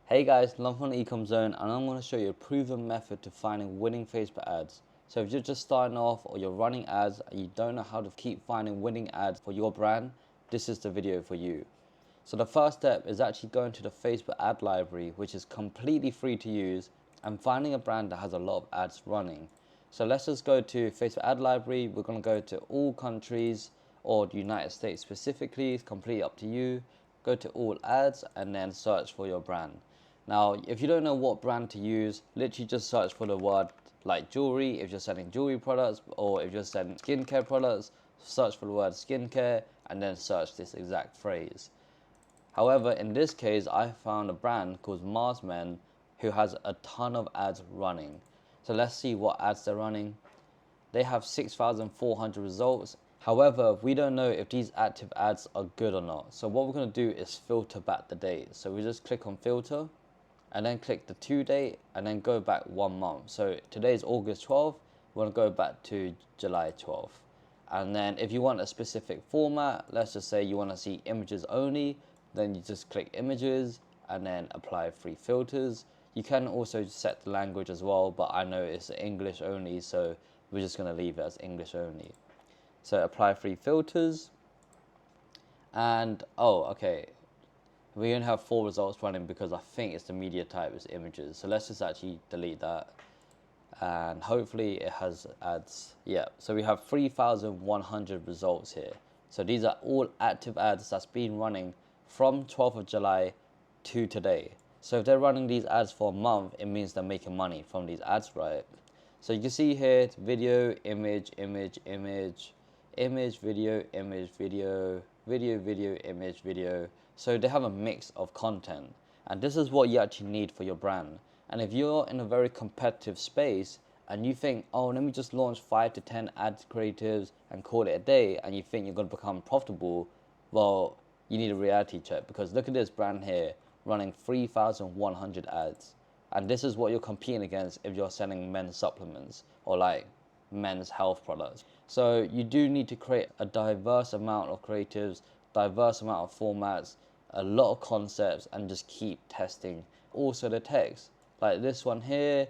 Hey guys, Love from the ECOM Zone, and I'm going to show you a proven method to finding winning Facebook ads. So if you're just starting off or you're running ads and you don't know how to keep finding winning ads for your brand, this is the video for you. So the first step is actually going to the Facebook ad library, which is completely free to use, and finding a brand that has a lot of ads running. So let's just go to Facebook ad library. We're going to go to all countries or the United States specifically. It's completely up to you. Go to all ads and then search for your brand. Now, if you don't know what brand to use, literally just search for the word like jewelry if you're selling jewelry products, or if you're selling skincare products, search for the word skincare and then search this exact phrase. However, in this case, I found a brand called Mars Men who has a ton of ads running. So let's see what ads they're running. They have 6,400 results. However, we don't know if these active ads are good or not. So what we're going to do is filter back the date. So we just click on filter and then click the to date and then go back 1 month. So today is August 12th. We want to go back to July 12th. And then if you want a specific format, let's just say you want to see images only, then you just click images and then apply free filters. You can also set the language as well, but I know it's English only, so we're just going to leave it as English only. So apply free filters. And okay, we only have 4 results running because I think it's the media type is images. So let's just actually delete that. And hopefully it has ads. Yeah, so we have 3,100 results here. So these are all active ads that's been running from 12th of July to today. So if they're running these ads for a month, it means they're making money from these ads, right? So you can see here, it's video, image, image, image, image, video, image, video, video, video, image, video. So they have a mix of content, and this is what you actually need for your brand. And if you're in a very competitive space and you think, oh, let me just launch 5 to 10 ad creatives and call it a day, and you think you're going to become profitable, well, you need a reality check, because look at this brand here running 3,100 ads. And this is what you're competing against if you're selling men's supplements or like men's health products. So you do need to create a diverse amount of creatives, diverse amount of formats, a lot of concepts, and just keep testing. Also the text, like this one here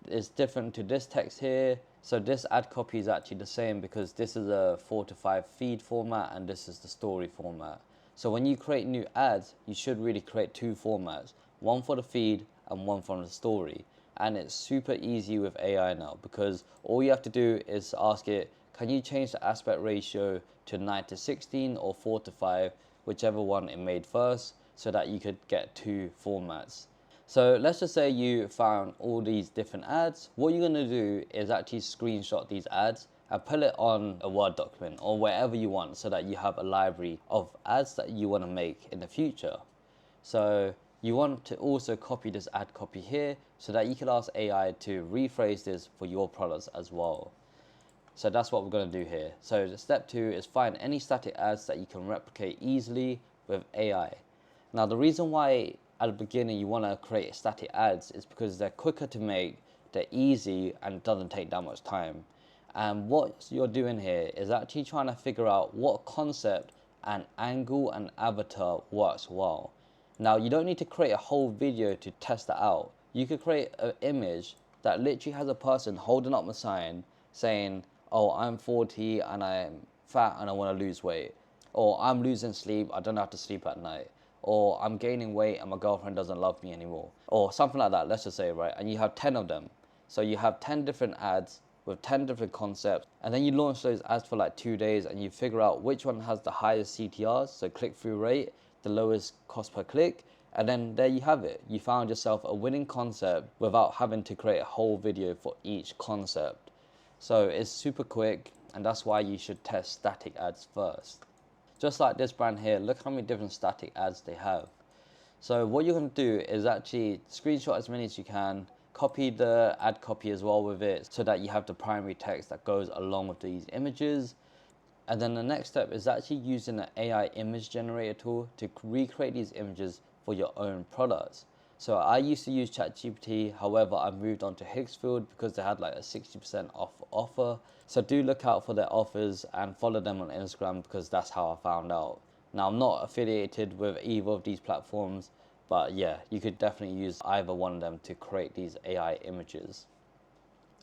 is different to this text here. So this ad copy is actually the same because this is a 4 to 5 feed format and this is the story format. So when you create new ads, you should really create 2 formats, one for the feed and one from the story. And it's super easy with AI now, because all you have to do is ask it, can you change the aspect ratio to 9:16 or 4:5, whichever one it made first, so that you could get 2 formats. So let's just say you found all these different ads. What you're going to do is actually screenshot these ads and put it on a Word document or wherever you want, so that you have a library of ads that you want to make in the future. So you want to also copy this ad copy here so that you can ask AI to rephrase this for your products as well. So that's what we're going to do here. So step 2 is find any static ads that you can replicate easily with AI. Now the reason why at the beginning you want to create static ads is because they're quicker to make, they're easy, and it doesn't take that much time. And what you're doing here is actually trying to figure out what concept and angle and avatar works well. Now you don't need to create a whole video to test that out. You could create an image that literally has a person holding up a sign saying, oh, I'm 40 and I'm fat and I want to lose weight. Or I'm losing sleep, I don't have to sleep at night. Or I'm gaining weight and my girlfriend doesn't love me anymore. Or something like that, let's just say, right? And you have 10 of them. So you have 10 different ads with 10 different concepts, and then you launch those ads for like 2 days and you figure out which one has the highest CTRs, so click-through rate, the lowest cost per click, and then there you have it. You found yourself a winning concept without having to create a whole video for each concept. So it's super quick, and that's why you should test static ads first. Just like this brand here, look how many different static ads they have. So what you're going to do is actually screenshot as many as you can, copy the ad copy as well with it so that you have the primary text that goes along with these images. And then the next step is actually using an AI image generator tool to recreate these images for your own products. So I used to use ChatGPT, however I moved on to Higgsfield because they had like a 60% off offer. So do look out for their offers and follow them on Instagram, because that's how I found out. Now I'm not affiliated with either of these platforms, But yeah, you could definitely use either one of them to create these AI images.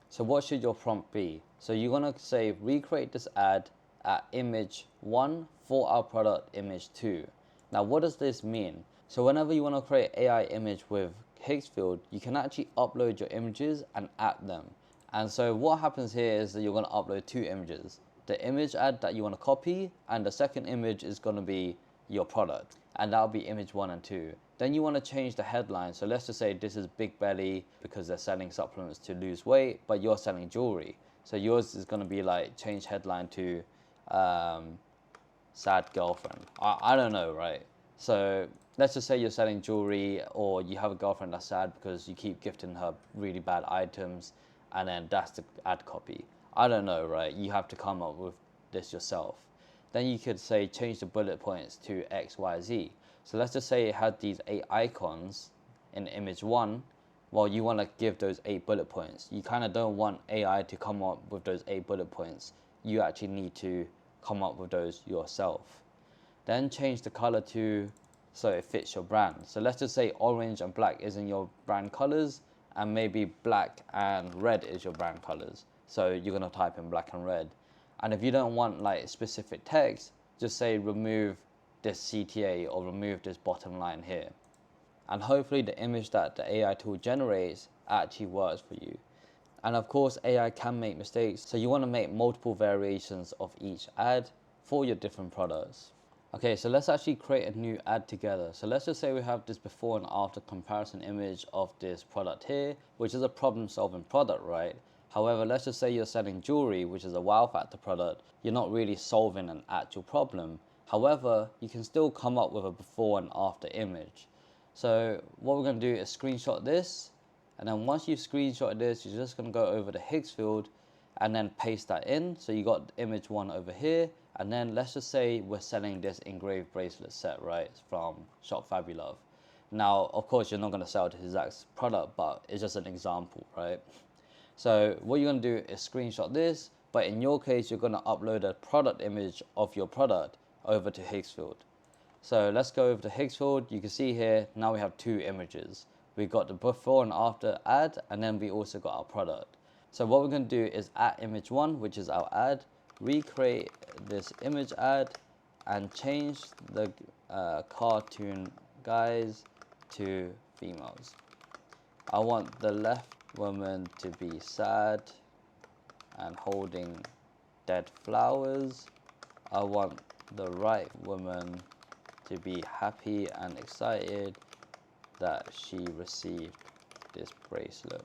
So what should your prompt be? So you're gonna say recreate this ad at image 1 for our product image 2. Now what does this mean? So whenever you want to create AI image with Higgsfield, you can actually upload your images and add them. And so what happens here is that you're going to upload two images. The image ad that you want to copy, and the second image is going to be your product, and that'll be image 1 and 2. Then you want to change the headline. So let's just say this is Big Belly because they're selling supplements to lose weight, but you're selling jewelry. So yours is going to be like change headline to sad girlfriend. I don't know, right? So let's just say you're selling jewelry, or you have a girlfriend that's sad because you keep gifting her really bad items, and then that's the ad copy. I don't know, right? You have to come up with this yourself. Then you could say change the bullet points to X, Y, Z. So let's just say it had these 8 icons in image 1. Well, you want to give those 8 bullet points. You kind of don't want AI to come up with those 8 bullet points. You actually need to come up with those yourself. Then change the color to so it fits your brand. So let's just say orange and black is in your brand colors, and maybe black and red is your brand colors. So you're gonna type in black and red. And if you don't want like specific text, just say remove this CTA or remove this bottom line here. And hopefully the image that the AI tool generates actually works for you. And of course, AI can make mistakes, so you want to make multiple variations of each ad for your different products. Okay, so let's actually create a new ad together. So let's just say we have this before and after comparison image of this product here, which is a problem solving product, right? However, let's just say you're selling jewelry, which is a wow factor product. You're not really solving an actual problem. However, you can still come up with a before and after image. So what we're going to do is screenshot this, and then once you've screenshotted this, you're just going to go over to Higgsfield and then paste that in. So you got image 1 over here, and then let's just say we're selling this engraved bracelet set, right, from Shopify Love. Now, of course, you're not going to sell this exact product, but it's just an example, right? So what you're going to do is screenshot this, but in your case, you're going to upload a product image of your product over to Higgsfield. So let's go over to Higgsfield. You can see here, now we have 2 images. We got the before and after ad, and then we also got our product. So what we're going to do is at image 1, which is our ad, recreate this image ad and change the cartoon guys to females. I want the left woman to be sad and holding dead flowers. I want the right woman to be happy and excited that she received this bracelet.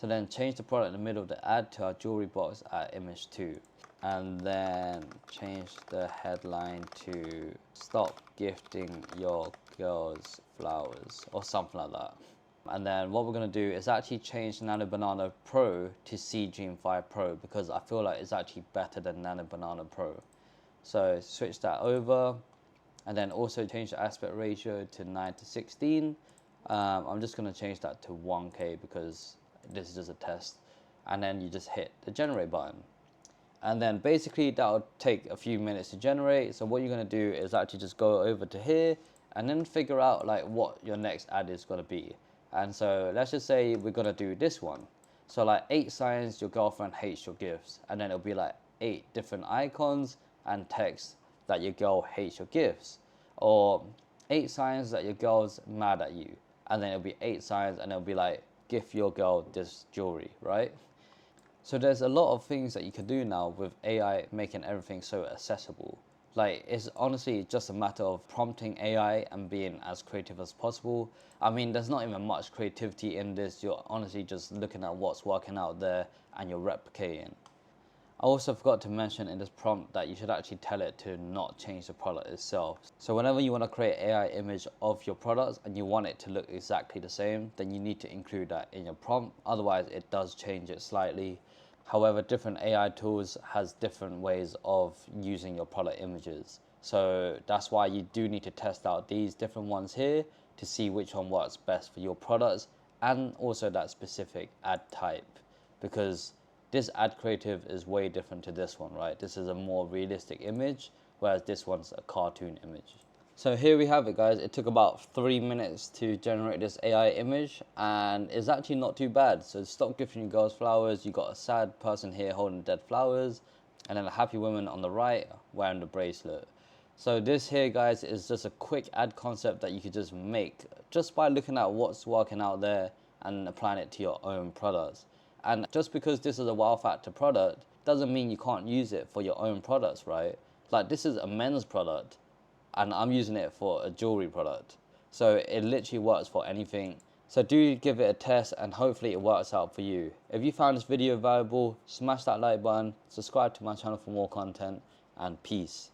So then change the product in the middle of the ad to our jewelry box at image 2. And then change the headline to stop gifting your girls flowers or something like that. And then what we're going to do is actually change Nano Banana Pro to C Dream 5 Pro, because I feel like it's actually better than Nano Banana Pro. So switch that over, and then also change the aspect ratio to 9:16. I'm just going to change that to 1K because this is just a test. And then you just hit the generate button. And then basically that'll take a few minutes to generate. So what you're going to do is actually just go over to here and then figure out like what your next ad is going to be. And so let's just say we're going to do this one. So like 8 signs your girlfriend hates your gifts. And then it'll be like 8 different icons and text that your girl hates your gifts. Or 8 signs that your girl's mad at you. And then it'll be 8 signs, and it'll be like, gift your girl this jewelry, right? So there's a lot of things that you can do now with AI making everything so accessible. Like, it's honestly just a matter of prompting AI and being as creative as possible. I mean, there's not even much creativity in this. You're honestly just looking at what's working out there and you're replicating. I also forgot to mention in this prompt that you should actually tell it to not change the product itself. So whenever you want to create AI image of your products and you want it to look exactly the same, then you need to include that in your prompt. Otherwise, it does change it slightly. However, different AI tools has different ways of using your product images. So that's why you do need to test out these different ones here to see which one works best for your products, and also that specific ad type, because this ad creative is way different to this one, right? This is a more realistic image, whereas this one's a cartoon image. So here we have it, guys. It took about 3 minutes to generate this AI image, and it's actually not too bad. So stop gifting your girls flowers. You got a sad person here holding dead flowers, and then a happy woman on the right wearing the bracelet. So this here, guys, is just a quick ad concept that you could just make just by looking at what's working out there and applying it to your own products. And just because this is a wow factor product doesn't mean you can't use it for your own products, right? Like, this is a men's product and I'm using it for a jewelry product. So it literally works for anything. So do give it a test and hopefully it works out for you. If you found this video valuable, smash that like button, subscribe to my channel for more content, and peace.